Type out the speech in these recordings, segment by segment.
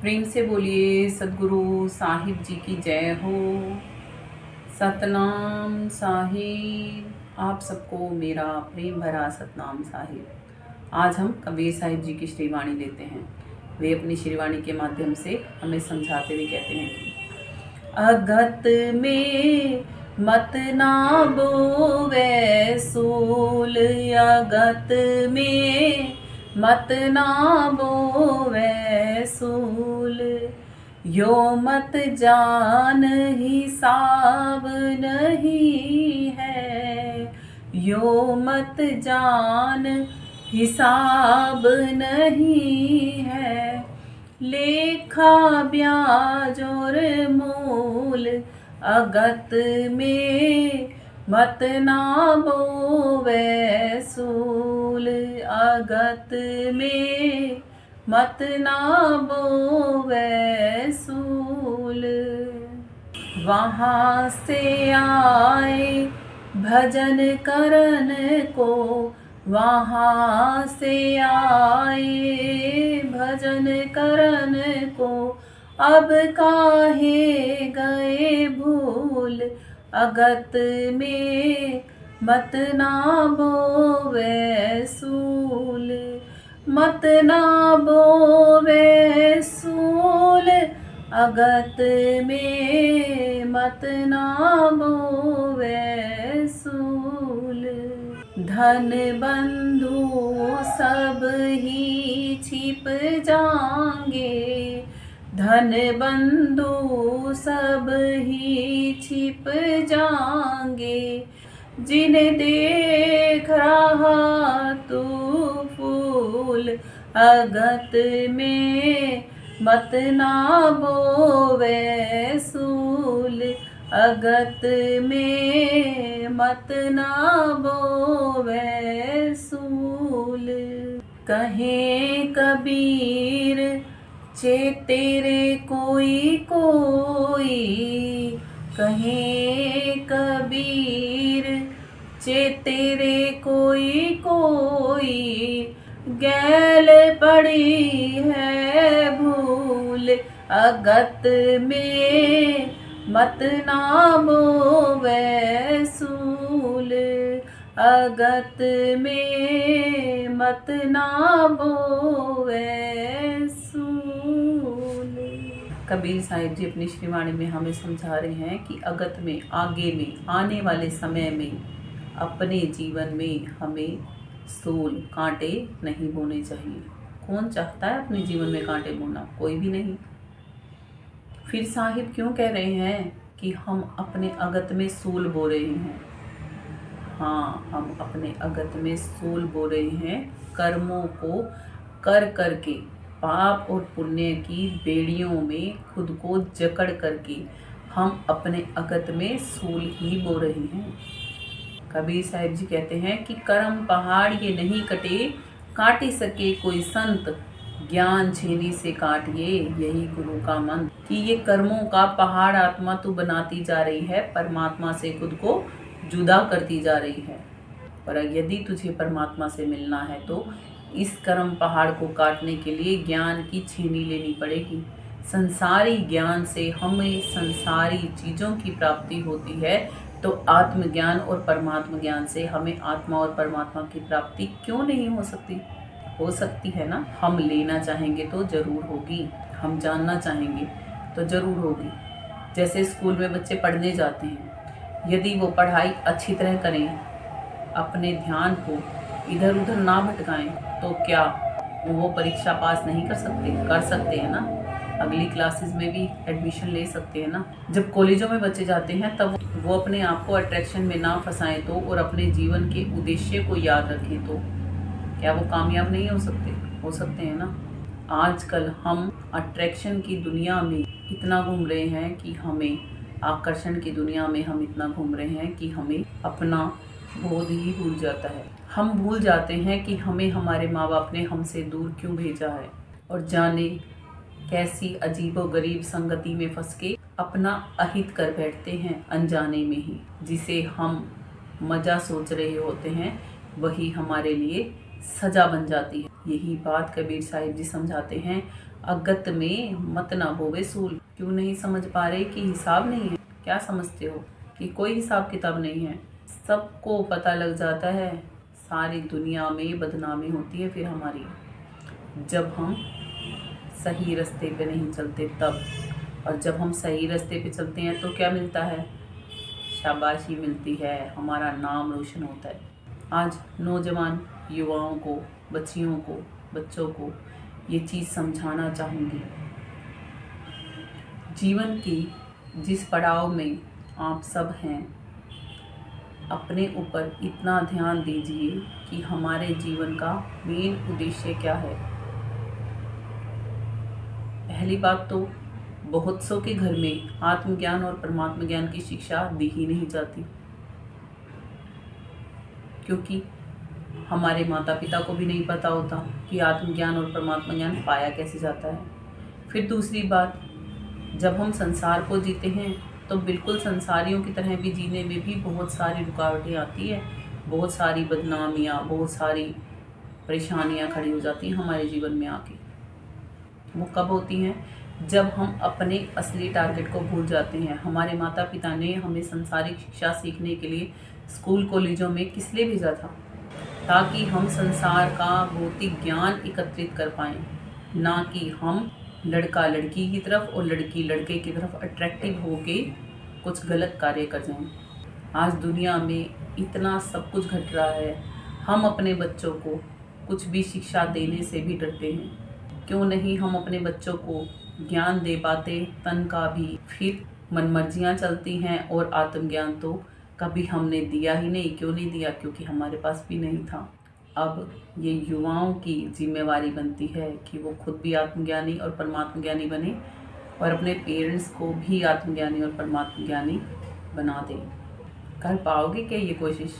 प्रेम से बोलिए सदगुरु साहिब जी की जय हो। सतनाम साहिब। आप सबको मेरा प्रेम भरा सतनाम साहिब। आज हम कबीर साहिब जी की श्रीवाणी लेते हैं। वे अपनी श्रीवाणी के माध्यम से हमें समझाते हुए कहते हैं कि अगत में मत ना बोवे सूल, अगत में मत ना बोवे सूल, यो मत जान हिसाब नहीं है, यो मत जान हिसाब नहीं है, लेखा ब्याज और मूल, अगत में मत ना बोवे सूल, अगत में मत ना बोवे सूल। वहाँ से आए भजन करन को, वहाँ से आए भजन करन को, अब काहे गए भूल, अगत में मत ना बोवे सूल, मत ना बोवे सूल, अगत में मत ना बोवे सूल। धन बंधु सब ही छिप जाएंगे, धन बंधु सब ही छिप जाएंगे, जिन्हें देख रहा तू फूल, अगत में मत ना बोवे सूल, अगत में मत ना बोवे सूल। कहे कबीर चे तेरे कोई कोई, कहे कबीर चे तेरे कोई कोई, गैल पड़ी है भूल, अगत में मत ना बोवे सूल, अगत में मत ना बोवे सूल। कबीर साहिब जी अपनी श्रीवाणी में हमें समझा रहे हैं कि अगत में, आगे में, आने वाले समय में अपने जीवन में हमें सूल, कांटे नहीं बोने चाहिए। कौन चाहता है अपने जीवन में कांटे बोना? कोई भी नहीं। फिर साहिब क्यों कह रहे हैं कि हम अपने अगत में सूल बो रहे हैं? हाँ, हम अपने अगत में सूल बो रहे हैं, कर्मों को कर करके, पाप और पुण्य की बेड़ियों में खुद को जकड़ करके हम अपने अगत में सूल ही बो रहे हैं। कबीर साहिब जी कहते हैं कि कर्म पहाड़ ये नहीं कटे, काट सके कोई संत, ज्ञान छेनी से काटिए यही गुरु का मंत्र। कि ये कर्मों का पहाड़ आत्मा तू बनाती जा रही है, परमात्मा से खुद को जुदा करती जा रही है। पर यदि तुझे परमात्मा से मिलना है तो इस कर्म पहाड़ को काटने के लिए ज्ञान की छेनी लेनी पड़ेगी। संसारी ज्ञान से हमें संसारी चीज़ों की प्राप्ति होती है, तो आत्मज्ञान और परमात्मा ज्ञान से हमें आत्मा और परमात्मा की प्राप्ति क्यों नहीं हो सकती? हो सकती है ना। हम लेना चाहेंगे तो जरूर होगी, हम जानना चाहेंगे तो जरूर होगी। जैसे स्कूल में बच्चे पढ़ने जाते हैं, यदि वो पढ़ाई अच्छी तरह करें, अपने ध्यान को इधर उधर ना भटकाएं, तो क्या वो परीक्षा पास नहीं कर सकते? कर सकते हैं ना। अगली क्लासेस में भी एडमिशन ले सकते हैं ना। जब कॉलेजों में बच्चे जाते हैं तब वो अपने आप को अट्रैक्शन में ना फंसाएं तो, और अपने जीवन के उद्देश्य को याद रखें तो क्या वो कामयाब नहीं हो सकते? हो सकते हैं ना। आजकल हम अट्रैक्शन की दुनिया में इतना घूम रहे हैं कि हमें, आकर्षण की दुनिया में हम इतना घूम रहे हैं कि हमें अपना बोध ही भूल जाता है। हम भूल जाते हैं कि हमें हमारे माँ बाप ने हमसे दूर क्यों भेजा है, और जाने कैसी अजीबोगरीब संगति में फंस के अपना अहित कर बैठते हैं अनजाने में ही। जिसे हम मजा सोच रहे होते हैं वही हमारे लिए सजा बन जाती है। यही बात कबीर साहिब जी समझाते हैं। अगत में मत ना बोवे सूल। क्यों नहीं समझ पा रहे कि हिसाब नहीं है? क्या समझते हो कि कोई हिसाब किताब नहीं है? सबको पता लग जाता है, सारी दुनिया में बदनामी होती है फिर हमारी, जब हम सही रास्ते पे नहीं चलते तब। और जब हम सही रास्ते पे चलते हैं तो क्या मिलता है? शाबाशी मिलती है, हमारा नाम रोशन होता है। आज नौजवान युवाओं को, बच्चियों को, बच्चों को ये चीज़ समझाना चाहूँगी। जीवन की जिस पड़ाव में आप सब हैं, अपने ऊपर इतना ध्यान दीजिए कि हमारे जीवन का मेन उद्देश्य क्या है। पहली बात तो बहुत सौ के घर में आत्मज्ञान और परमात्मा ज्ञान की शिक्षा दी ही नहीं जाती, क्योंकि हमारे माता पिता को भी नहीं पता होता कि आत्मज्ञान और परमात्मा ज्ञान पाया कैसे जाता है। फिर दूसरी बात, जब हम संसार को जीते हैं तो बिल्कुल संसारियों की तरह भी जीने में भी बहुत सारी रुकावटें आती है, बहुत सारी बदनामियाँ, बहुत सारी परेशानियाँ खड़ी हो जाती हैं हमारे जीवन में आके। वो कब होती हैं? जब हम अपने असली टारगेट को भूल जाते हैं। हमारे माता पिता ने हमें संसारिक शिक्षा सीखने के लिए स्कूल कॉलेजों में किस लिए भेजा था? ताकि हम संसार का भौतिक ज्ञान एकत्रित कर पाएँ, ना कि हम लड़का लड़की की तरफ और लड़की लड़के की तरफ अट्रैक्टिव होके कुछ गलत कार्य कर जाएं। आज दुनिया में इतना सब कुछ घट रहा है, हम अपने बच्चों को कुछ भी शिक्षा देने से भी डरते हैं। क्यों नहीं हम अपने बच्चों को ज्ञान दे पाते तन का भी? फिर मनमर्जियाँ चलती हैं और आत्मज्ञान तो कभी हमने दिया ही नहीं। क्यों नहीं दिया? क्योंकि हमारे पास भी नहीं था। अब ये युवाओं की जिम्मेवारी बनती है कि वो खुद भी आत्मज्ञानी और परमात्म ज्ञानी बने और अपने पेरेंट्स को भी आत्मज्ञानी और परमात्म ज्ञानी बना दें। कर पाओगे क्या ये कोशिश?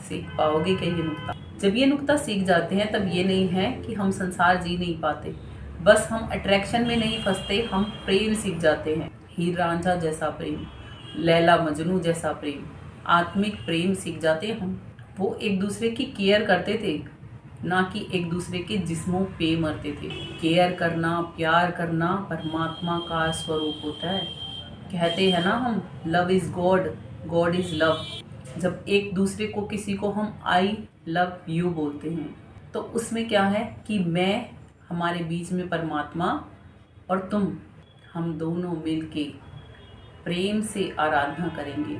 सीख पाओगे क्या ये नुक्ता? जब ये नुक्ता सीख जाते हैं तब ये नहीं है कि हम संसार जी नहीं पाते, बस हम अट्रैक्शन में नहीं फंसते, हम प्रेम सीख जाते हैं। हीर रांझा जैसा प्रेम, लैला मजनू जैसा प्रेम, आत्मिक प्रेम सीख जाते हैं हम। वो एक दूसरे की केयर करते थे, ना कि एक दूसरे के जिस्मों पे मरते थे। केयर करना, प्यार करना परमात्मा का स्वरूप होता है। कहते हैं ना हम, love is God, God is love. जब एक दूसरे को किसी को हम आई लव यू बोलते हैं तो उसमें क्या है कि मैं, हमारे बीच में परमात्मा और तुम, हम दोनों मिलके प्रेम से आराधना करेंगे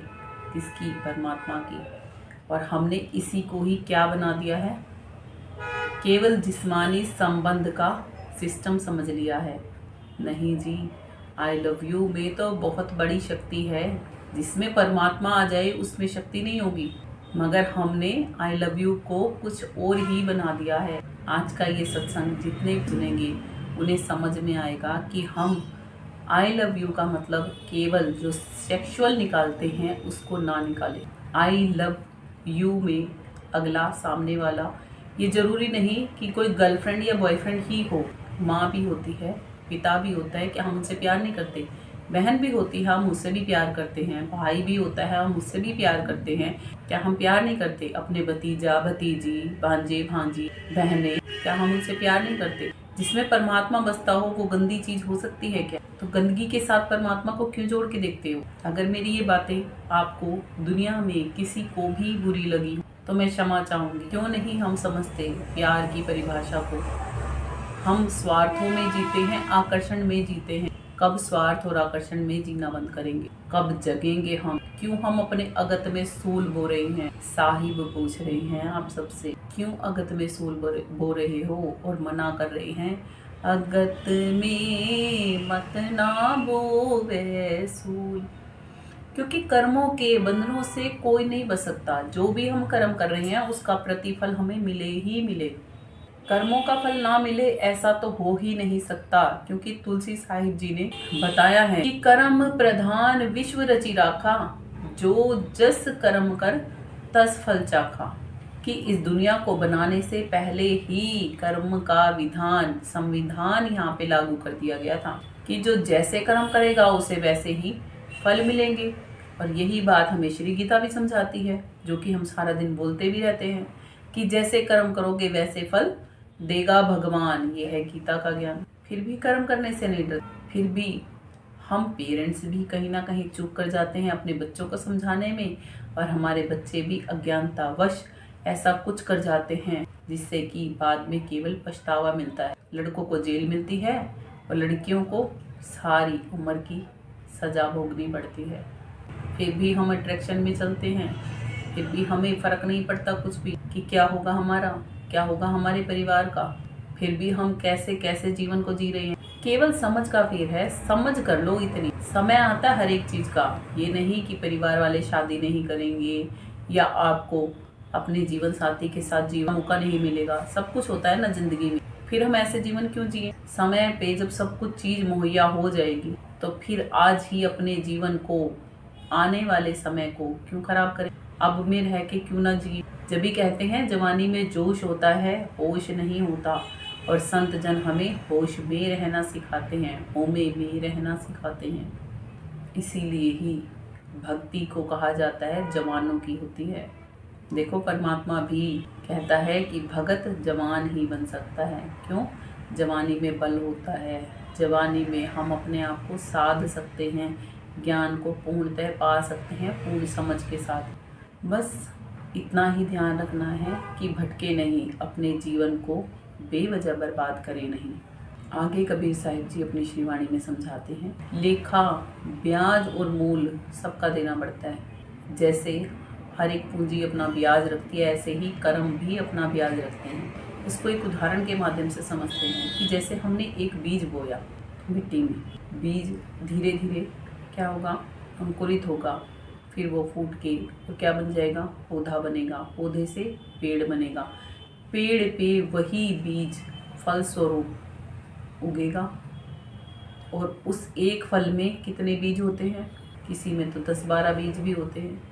किसकी? परमात्मा की। और हमने इसी को ही क्या बना दिया है? केवल जिस्मानी संबंध का सिस्टम समझ लिया है। नहीं जी, आई लव यू में तो बहुत बड़ी शक्ति है। जिसमें परमात्मा आ जाए उसमें शक्ति नहीं होगी, मगर हमने आई लव यू को कुछ और ही बना दिया है। आज का ये सत्संग जितने सुनेंगे उन्हें समझ में आएगा कि हम आई लव यू का मतलब केवल जो सेक्सुअल निकालते हैं उसको ना निकालें। आई लव यू में अगला, सामने वाला, ये ज़रूरी नहीं कि कोई गर्लफ्रेंड या बॉयफ्रेंड ही हो। माँ भी होती है, पिता भी होता है, क्या हम उनसे प्यार नहीं करते? बहन भी होती है, हम उससे भी प्यार करते हैं। भाई भी होता है, हम उससे भी प्यार करते हैं। क्या हम प्यार नहीं करते? अपने भतीजा भतीजी, भांजे भांजी, बहनें, क्या हम उनसे प्यार नहीं करते? जिसमें परमात्मा बसता हो वो गंदी चीज हो सकती है क्या? तो गंदगी के साथ परमात्मा को क्यों जोड़ के देखते हो? अगर मेरी ये बातें आपको दुनिया में किसी को भी बुरी लगी तो मैं क्षमा चाहूंगी। क्यों नहीं हम समझते प्यार की परिभाषा को? हम स्वार्थों में जीते हैं, आकर्षण में जीते हैं। कब स्वार्थ और आकर्षण में जीना बंद करेंगे? कब जगेंगे हम? क्यों हम अपने अगत में सूल बो रहे हैं? साहिब पूछ रहे हैं आप सबसे, क्यों अगत में सूल बो रहे हो और मना कर रहे हैं? अगत में मत ना बोवे सूल। क्योंकि कर्मों के बंधनों से कोई नहीं बच सकता। जो भी हम कर्म कर रहे हैं उसका प्रतिफल हमें मिले ही मिले। कर्मों का फल ना मिले ऐसा तो हो ही नहीं सकता, क्योंकि तुलसी साहिब जी ने बताया है कि कर्म प्रधान विश्व रचि राखा, जो जस कर्म कर तस फल चाखा। कि इस दुनिया को बनाने से पहले ही कर्म का विधान, संविधान यहाँ पे लागू कर दिया गया था कि जो जैसे कर्म करेगा उसे वैसे ही फल मिलेंगे। और यही बात हमें श्री गीता भी समझाती है, जो कि हम सारा दिन बोलते भी रहते हैं कि जैसे कर्म करोगे वैसे फल देगा भगवान। ये है गीता का ज्ञान। फिर भी कर्म करने से नहीं डरते। फिर भी हम पेरेंट्स भी कहीं ना कहीं चूक कर जाते हैं अपने बच्चों को समझाने में, और हमारे बच्चे भी अज्ञानतावश ऐसा कुछ कर जाते हैं जिससे कि बाद में केवल पछतावा मिलता है। लड़कों को जेल मिलती है और लड़कियों को सारी उम्र की सजा भोगनी पड़ती है। फिर भी हम अट्रैक्शन में चलते हैं, फिर भी हमें फ़र्क नहीं पड़ता कुछ भी कि क्या होगा हमारा, क्या होगा हमारे परिवार का। फिर भी हम कैसे कैसे जीवन को जी रहे हैं। केवल समझ का फेर है, समझ कर लो इतनी। समय आता है हर एक चीज़ का, ये नहीं कि परिवार वाले शादी नहीं करेंगे या आपको अपने जीवन साथी के साथ जीवन मौका नहीं मिलेगा। सब कुछ होता है ना जिंदगी में, फिर हम ऐसे जीवन क्यों जिए। समय पे जब सब कुछ चीज़ मुहैया हो जाएगी तो फिर आज ही अपने जीवन को, आने वाले समय को क्यों खराब करें। अब में रह के क्यों ना जिए। जब भी कहते हैं जवानी में जोश होता है, होश नहीं होता, और संत जन हमें होश में रहना सिखाते हैं, होमे में रहना सिखाते हैं। इसीलिए ही भक्ति को कहा जाता है जवानों की होती है। देखो परमात्मा भी कहता है कि भगत जवान ही बन सकता है। क्यों? जवानी में बल होता है, जवानी में हम अपने आप को साध सकते हैं, ज्ञान को पूर्णतः पा सकते हैं पूर्ण समझ के साथ। बस इतना ही ध्यान रखना है कि भटके नहीं, अपने जीवन को बेवजह बर्बाद करें नहीं। आगे कबीर साहिब जी अपनी श्रीवाणी में समझाते हैं, लेखा ब्याज और मूल सबका देना पड़ता है। जैसे हर एक पूंजी अपना ब्याज रखती है, ऐसे ही कर्म भी अपना ब्याज रखते हैं। इसको एक उदाहरण के माध्यम से समझते हैं कि जैसे हमने एक बीज बोया मिट्टी में, बीज धीरे धीरे क्या होगा, अंकुरित होगा, फिर वो फूट के तो क्या बन जाएगा, पौधा बनेगा, पौधे से पेड़ बनेगा, पेड़ पे वही बीज फल स्वरूप उगेगा। और उस एक फल में कितने बीज होते हैं, किसी में तो 10-12 बीज भी होते हैं।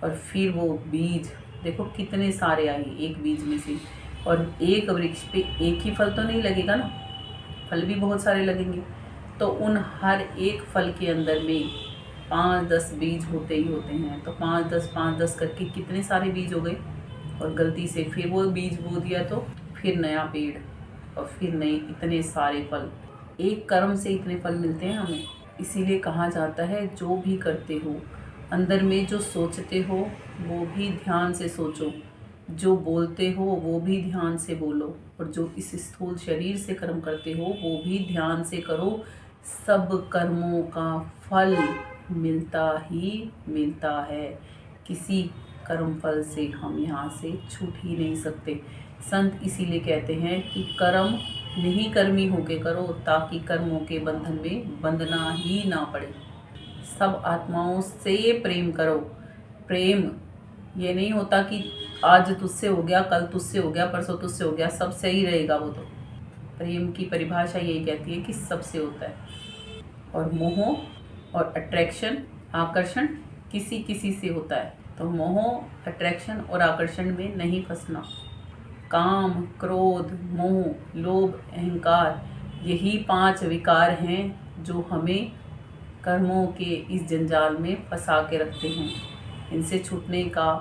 और फिर वो बीज देखो कितने सारे आए एक बीज में से, और एक वृक्ष पे एक ही फल तो नहीं लगेगा ना, फल भी बहुत सारे लगेंगे। तो उन हर एक फल के अंदर में 5-10 बीज होते ही होते हैं। तो 5-10 करके कितने सारे बीज हो गए, और गलती से फिर वो बीज बो दिया तो फिर नया पेड़, और फिर नए इतने सारे फल। एक कर्म से इतने फल मिलते हैं हमें। इसीलिए कहा जाता है जो भी करते हो, अंदर में जो सोचते हो वो भी ध्यान से सोचो, जो बोलते हो वो भी ध्यान से बोलो, और जो इस स्थूल शरीर से कर्म करते हो वो भी ध्यान से करो। सब कर्मों का फल मिलता ही मिलता है। किसी कर्म फल से हम यहाँ से छूट ही नहीं सकते। संत इसीलिए कहते हैं कि कर्म नहीं कर्मी होके करो, ताकि कर्मों के बंधन में बंधना ही ना पड़े। सब आत्माओं से प्रेम करो। प्रेम ये नहीं होता कि आज तुझसे हो गया, कल तुझसे हो गया, परसों तुझसे हो गया, सब सही रहेगा। वो तो प्रेम की परिभाषा यही कहती है कि सबसे होता है। और मोह और अट्रैक्शन, आकर्षण किसी किसी से होता है। तो मोह, अट्रैक्शन और आकर्षण में नहीं फंसना। काम, क्रोध, मोह, लोभ, अहंकार, यही 5 विकार हैं जो हमें कर्मों के इस जंजाल में फंसा के रखते हैं। इनसे छूटने का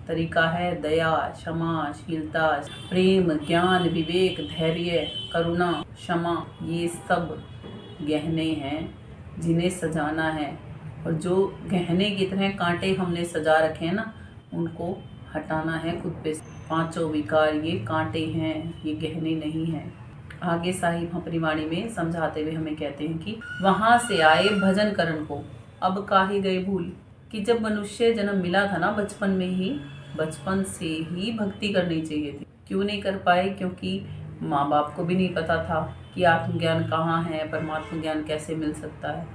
तरीका है दया, क्षमा, शीलता, प्रेम, ज्ञान, विवेक, धैर्य, करुणा, क्षमा। ये सब गहने हैं जिन्हें सजाना है, और जो गहने की तरह कांटे हमने सजा रखे हैं ना, उनको हटाना है खुद पे। 5 विकार ये कांटे हैं, ये गहने नहीं हैं। आगे साहिब अपनी वाणी में समझाते हुए हमें कहते हैं कि वहाँ से आए भजन करन को, अब काहे गए भूल। कि जब मनुष्य जन्म मिला था ना, बचपन में ही, बचपन से ही भक्ति करनी चाहिए थी। क्यों नहीं कर पाए? क्योंकि माँ बाप को भी नहीं पता था कि आत्मज्ञान कहाँ है, परमात्म ज्ञान कैसे मिल सकता है।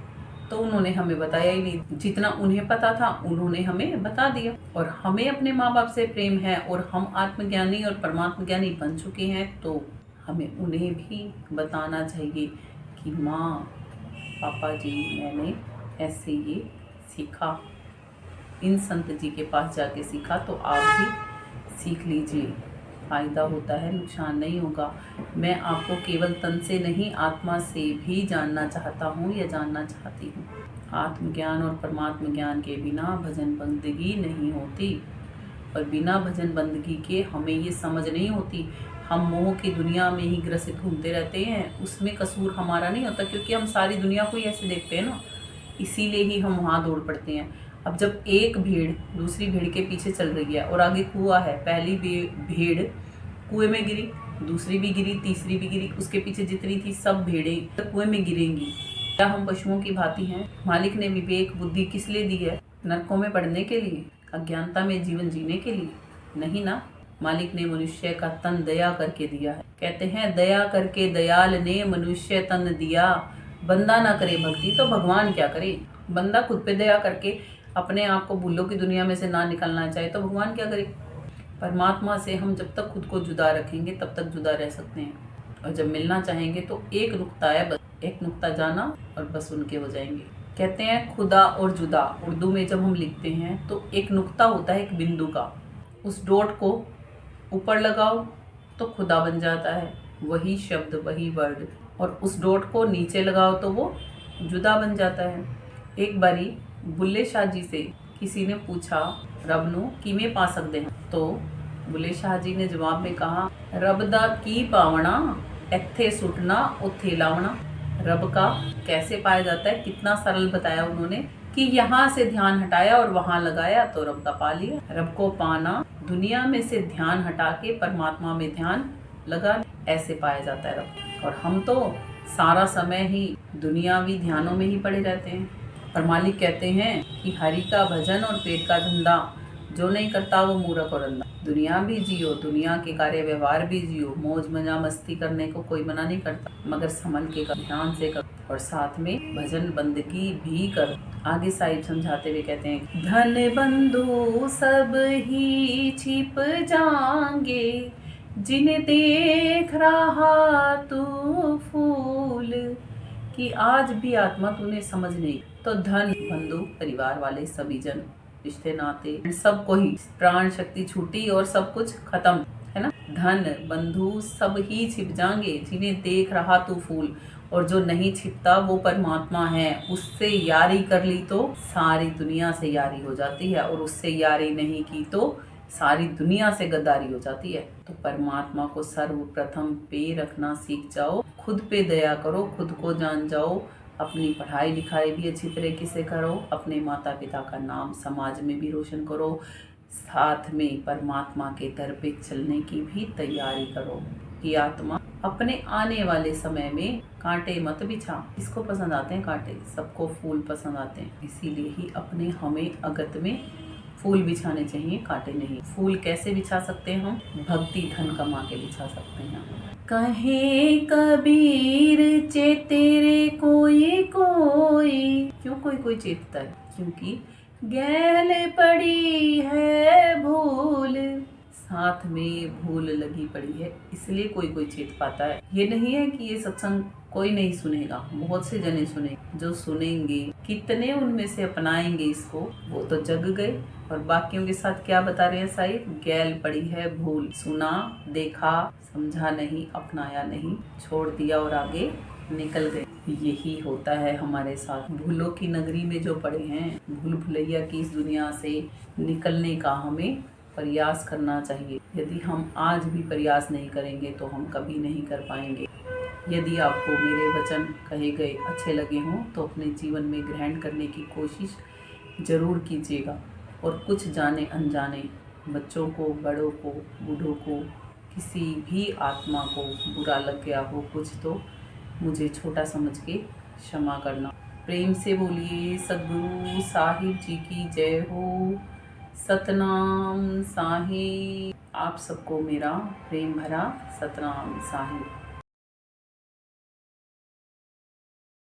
तो उन्होंने हमें बताया ही नहीं। जितना उन्हें पता था उन्होंने हमें बता दिया। और हमें अपने माँ बाप से प्रेम है और हम आत्मज्ञानी और परमात्म ज्ञानी बन चुके हैं, तो हमें उन्हें भी बताना चाहिए कि माँ, पापा जी, मैंने ऐसे ये सीखा, इन संत जी के पास जाके सीखा, तो आप भी सीख लीजिए। फ़ायदा होता है, नुकसान नहीं होगा। मैं आपको केवल तन से नहीं, आत्मा से भी जानना चाहता हूँ या जानना चाहती हूँ। आत्मज्ञान और परमात्म ज्ञान के बिना भजन बंदगी नहीं होती, और बिना भजन बंदगी के हमें ये समझ नहीं होती। हम मोह की दुनिया में ही ग्रसित घूमते रहते हैं, उसमें कसूर हमारा नहीं होता, क्योंकि हम सारी दुनिया को ही ऐसे देखते हैं ना, इसीलिए ही हम वहाँ दौड़ पड़ते हैं। अब जब एक भेड़ दूसरी भेड़ के पीछे चल रही है और आगे कुआं है, पहली भेड़ कुएं में गिरी, दूसरी भी गिरी, तीसरी भी गिरी, उसके पीछे जितनी थी सब भेड़ें कुएं में गिरेंगी। क्या हम पशुओं की भांति हैं? मालिक ने विवेक बुद्धि किस लिए दी है? नरकों में पड़ने के लिए? अज्ञानता में जीवन जीने के लिए? नहीं ना। मालिक ने मनुष्य का तन दया करके दिया है। कहते हैं दया करके दयाल ने मनुष्य तन दिया, बंदा ना करे भक्ति तो भगवान क्या करे। बंदा खुद पे दया करके अपने आप को भूलों की दुनिया में से ना निकलना चाहे तो भगवान क्या करे। परमात्मा से हम जब तक खुद को जुदा रखेंगे तब तक जुदा रह सकते हैं, और जब मिलना चाहेंगे तो एक नुक्ता है, बस एक नुक्ता जाना और बस उनके हो जाएंगे। कहते हैं खुदा और जुदा, उर्दू में जब हम लिखते हैं तो एक नुक्ता होता है एक बिंदु का, उस डॉट को ऊपर लगाओ तो खुदा बन जाता है, वही शब्द वही वर्ड, और उस डॉट को नीचे लगाओ तो वो जुदा बन जाता है। एक बारी बुल्ले शाह जी से किसी ने पूछा रब नू किवें पा सकते हैं, तो बुल्ले शाह जी ने जवाब में कहा रब दा की पावना, इत्थे सुटना उत्थे लावना। रब का कैसे पाया जाता है, कितना सरल बताया उन्होंने कि यहाँ से ध्यान हटाया और वहां लगाया तो रब का पा लिया। रब को पाना दुनिया में से ध्यान हटा के परमात्मा में ध्यान लगा, ऐसे पाया जाता है रब। और हम तो सारा समय ही दुनियावी ध्यानों में ही पड़े रहते हैं। और मालिक कहते हैं कि हरि का भजन और पेट का धंधा जो नहीं करता वो मूर्ख और अंधा। दुनिया भी जियो, दुनिया के कार्य व्यवहार भी जियो, मौज मजा मस्ती करने को कोई मना नहीं करता, मगर संभल के कर, ध्यान से कर, और साथ में भजन बंदगी भी कर। आगे साहिब समझाते हुए कहते हैं धन बंधु सब ही छिप जाएंगे, जिन्हें देख रहा तू फूल। कि आज भी आत्मा तूने समझ नहीं तो धन बंधु परिवार वाले सभी जन, रिश्ते नाते सबको ही प्राण शक्ति छूटी और सब कुछ खत्म है ना। धन बंधु सब ही छिप जाएंगे, जिन्हें देख रहा तू फूल, और जो नहीं छिपता वो परमात्मा है। उससे यारी कर ली तो सारी दुनिया से यारी हो जाती है, और उससे यारी नहीं की तो सारी दुनिया से गद्दारी हो जाती है। तो परमात्मा को सर्वप्रथम पे रखना सीख जाओ, खुद पे दया करो, खुद को जान जाओ, अपनी पढ़ाई लिखाई भी अच्छी तरीके से करो, अपने माता पिता का नाम समाज में भी रोशन करो, साथ में परमात्मा के दर पे चलने की भी तैयारी करो कि आत्मा अपने आने वाले समय में कांटे मत बिछा। किसको पसंद आते हैं कांटे? सबको फूल पसंद आते हैं, इसीलिए ही अपने हमें अगत में फूल बिछाने चाहिए, कांटे नहीं। फूल कैसे बिछा सकते हैं हम? भक्ति धन कमा के बिछा सकते हैं। कहे कबीर चेतेरे कोई कोई, क्यों कोई कोई चेतता है? क्योंकि गैल पड़ी है भूल, साथ में भूल लगी पड़ी है, इसलिए कोई कोई चेत पाता है। ये नहीं है कि ये सत्संग कोई नहीं सुनेगा, बहुत से जने सुनेंगे। जो सुनेंगे कितने उनमें से अपनाएंगे इसको, वो तो जग गए। और बाकियों के साथ क्या बता रहे हैं साहिब? गैल पड़ी है भूल, सुना देखा समझा नहीं, अपनाया नहीं, छोड़ दिया और आगे निकल गए। यही होता है हमारे साथ। भूलों की नगरी में जो पड़े हैं, भूल भुलैया की इस दुनिया से निकलने का हमें प्रयास करना चाहिए। यदि हम आज भी प्रयास नहीं करेंगे तो हम कभी नहीं कर पाएंगे। यदि आपको मेरे वचन कहे गए अच्छे लगे हों तो अपने जीवन में ग्रहण करने की कोशिश जरूर कीजिएगा। और कुछ जाने अनजाने बच्चों को, बड़ों को, बूढ़ों को, किसी भी आत्मा को बुरा लग गया हो कुछ, तो मुझे छोटा समझ के क्षमा करना। प्रेम से बोलिए सद्गुरु साहिब जी की जय हो। सतनाम साहिब। आप सबको मेरा प्रेम भरा सतनाम साहिब।